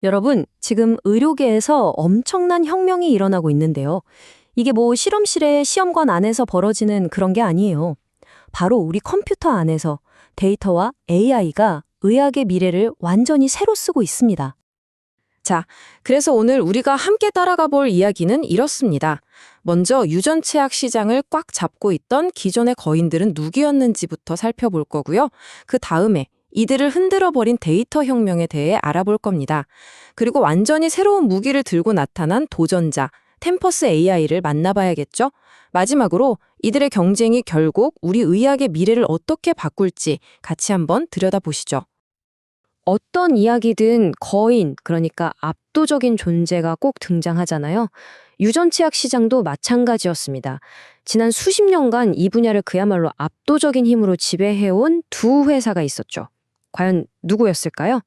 여러분, 지금 의료계에서 엄청난 혁명이 일어나고 있는데요. 이게 뭐 실험실에 시험관 안에서 벌어지는 그런 게 아니에요. 바로 우리 컴퓨터 안에서 데이터와 AI가 의학의 미래를 완전히 새로 쓰고 있습니다. 자, 그래서 오늘 우리가 함께 따라가 볼 이야기는 이렇습니다. 먼저 유전체학 시장을 꽉 잡고 있던 기존의 거인들은 누구였는지부터 살펴볼 거고요. 그 다음에 이들을 흔들어버린 데이터 혁명에 대해 알아볼 겁니다. 그리고 완전히 새로운 무기를 들고 나타난 도전자, 템퍼스 AI를 만나봐야겠죠? 마지막으로 이들의 경쟁이 결국 우리 의학의 미래를 어떻게 바꿀지 같이 한번 들여다보시죠. 어떤 이야기든 거인, 그러니까 압도적인 존재가 꼭 등장하잖아요. 유전치약 시장도 마찬가지였습니다. 지난 수십 년간 이 분야를 그야말로 압도적인 힘으로 지배해온 두 회사가 있었죠. 과연 누구였을까요?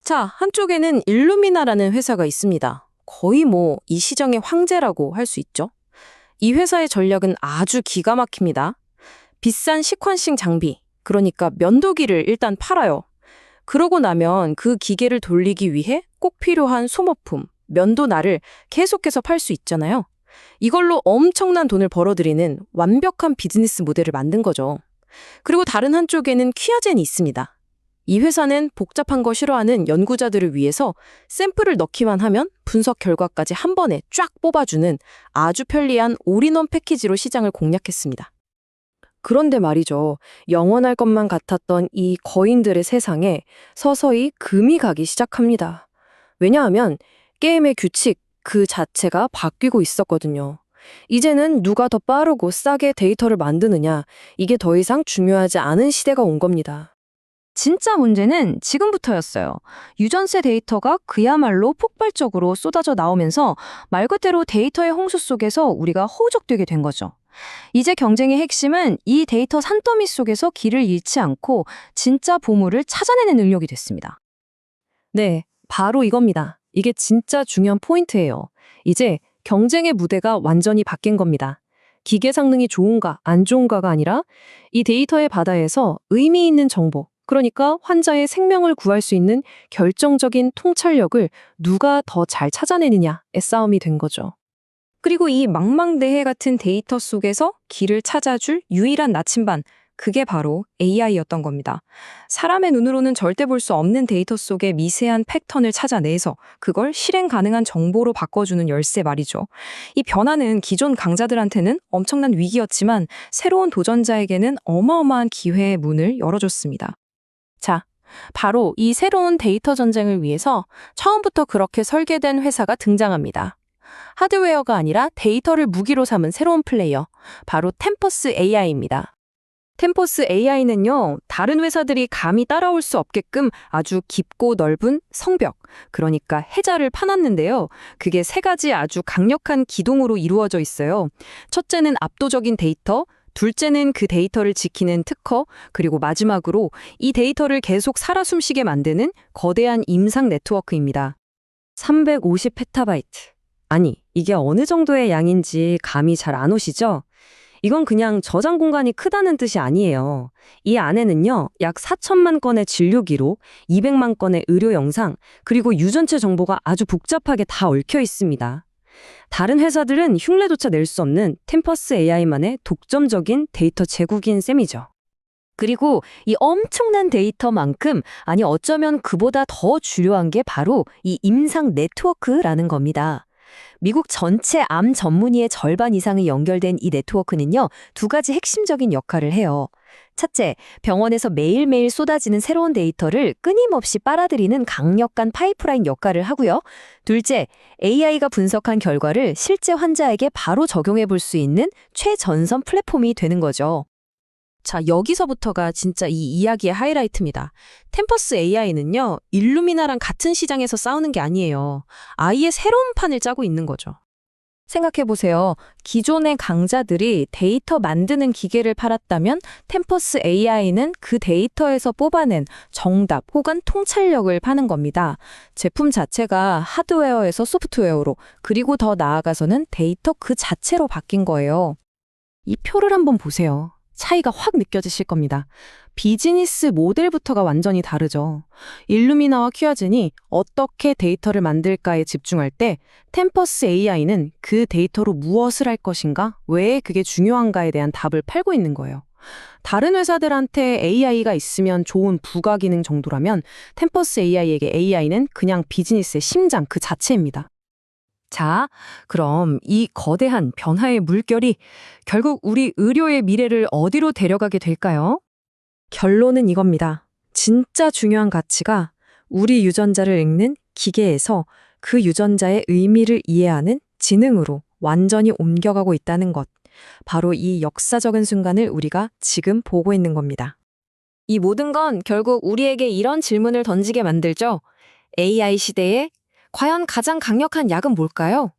자, 한쪽에는 일루미나라는 회사가 있습니다. 거의 뭐 이 시장의 황제라고 할 수 있죠. 이 회사의 전략은 아주 기가 막힙니다. 비싼 시퀀싱 장비, 그러니까 면도기를 일단 팔아요. 그러고 나면 그 기계를 돌리기 위해 꼭 필요한 소모품, 면도날을 계속해서 팔 수 있잖아요. 이걸로 엄청난 돈을 벌어들이는 완벽한 비즈니스 모델을 만든 거죠. 그리고 다른 한쪽에는 퀴아젠이 있습니다. 이 회사는 복잡한 거 싫어하는 연구자들을 위해서 샘플을 넣기만 하면 분석 결과까지 한 번에 쫙 뽑아주는 아주 편리한 올인원 패키지로 시장을 공략했습니다. 그런데 말이죠. 영원할 것만 같았던 이 거인들의 세상에 서서히 금이 가기 시작합니다. 왜냐하면 게임의 규칙 그 자체가 바뀌고 있었거든요. 이제는 누가 더 빠르고 싸게 데이터를 만드느냐, 이게 더 이상 중요하지 않은 시대가 온 겁니다. 진짜 문제는 지금부터였어요. 유전세 데이터가 그야말로 폭발적으로 쏟아져 나오면서 말 그대로 데이터의 홍수 속에서 우리가 허우적되게 된 거죠. 이제 경쟁의 핵심은 이 데이터 산더미 속에서 길을 잃지 않고 진짜 보물을 찾아내는 능력이 됐습니다. 네, 바로 이겁니다. 이게 진짜 중요한 포인트예요. 이제 경쟁의 무대가 완전히 바뀐 겁니다. 기계 성능이 좋은가, 안 좋은가가 아니라 이 데이터의 바다에서 의미 있는 정보, 그러니까 환자의 생명을 구할 수 있는 결정적인 통찰력을 누가 더 잘 찾아내느냐의 싸움이 된 거죠. 그리고 이 망망대해 같은 데이터 속에서 길을 찾아줄 유일한 나침반, 그게 바로 AI였던 겁니다. 사람의 눈으로는 절대 볼 수 없는 데이터 속의 미세한 패턴을 찾아내서 그걸 실행 가능한 정보로 바꿔주는 열쇠 말이죠. 이 변화는 기존 강자들한테는 엄청난 위기였지만 새로운 도전자에게는 어마어마한 기회의 문을 열어줬습니다. 자, 바로 이 새로운 데이터 전쟁을 위해서 처음부터 그렇게 설계된 회사가 등장합니다. 하드웨어가 아니라 데이터를 무기로 삼은 새로운 플레이어, 바로 템퍼스 AI입니다. 템퍼스 AI는요, 다른 회사들이 감히 따라올 수 없게끔 아주 깊고 넓은 성벽, 그러니까 해자를 파놨는데요. 그게 세 가지 아주 강력한 기둥으로 이루어져 있어요. 첫째는 압도적인 데이터, 둘째는 그 데이터를 지키는 특허, 그리고 마지막으로 이 데이터를 계속 살아 숨쉬게 만드는 거대한 임상 네트워크입니다. 350 페타바이트. 아니, 이게 어느 정도의 양인지 감이 잘 안 오시죠? 이건 그냥 저장 공간이 크다는 뜻이 아니에요. 이 안에는요, 약 4천만 건의 진료 기록, 200만 건의 의료 영상, 그리고 유전체 정보가 아주 복잡하게 다 얽혀 있습니다. 다른 회사들은 흉내조차 낼 수 없는 템퍼스 AI만의 독점적인 데이터 제국인 셈이죠. 그리고 이 엄청난 데이터만큼, 아니 어쩌면 그보다 더 중요한 게 바로 이 임상 네트워크라는 겁니다. 미국 전체 암 전문의의 절반 이상이 연결된 이 네트워크는요, 두 가지 핵심적인 역할을 해요. 첫째, 병원에서 매일매일 쏟아지는 새로운 데이터를 끊임없이 빨아들이는 강력한 파이프라인 역할을 하고요. 둘째, AI가 분석한 결과를 실제 환자에게 바로 적용해 볼 수 있는 최전선 플랫폼이 되는 거죠. 자, 여기서부터가 진짜 이 이야기의 하이라이트입니다. 템퍼스 AI는요, 일루미나랑 같은 시장에서 싸우는 게 아니에요. 아예 새로운 판을 짜고 있는 거죠. 생각해보세요. 기존의 강자들이 데이터 만드는 기계를 팔았다면 템퍼스 AI는 그 데이터에서 뽑아낸 정답 혹은 통찰력을 파는 겁니다. 제품 자체가 하드웨어에서 소프트웨어로, 그리고 더 나아가서는 데이터 그 자체로 바뀐 거예요. 이 표를 한번 보세요. 차이가 확 느껴지실 겁니다. 비즈니스 모델부터가 완전히 다르죠. 일루미나와 퀴아즌이 어떻게 데이터를 만들까에 집중할 때 템퍼스 AI는 그 데이터로 무엇을 할 것인가, 왜 그게 중요한가에 대한 답을 팔고 있는 거예요. 다른 회사들한테 AI가 있으면 좋은 부가 기능 정도라면 템퍼스 AI에게 AI는 그냥 비즈니스의 심장 그 자체입니다. 자, 그럼 이 거대한 변화의 물결이 결국 우리 의료의 미래를 어디로 데려가게 될까요? 결론은 이겁니다. 진짜 중요한 가치가 우리 유전자를 읽는 기계에서 그 유전자의 의미를 이해하는 지능으로 완전히 옮겨가고 있다는 것. 바로 이 역사적인 순간을 우리가 지금 보고 있는 겁니다. 이 모든 건 결국 우리에게 이런 질문을 던지게 만들죠. AI 시대에 과연 가장 강력한 약은 뭘까요?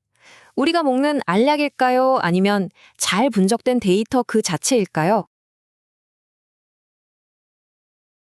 우리가 먹는 알약일까요? 아니면 잘 분석된 데이터 그 자체일까요?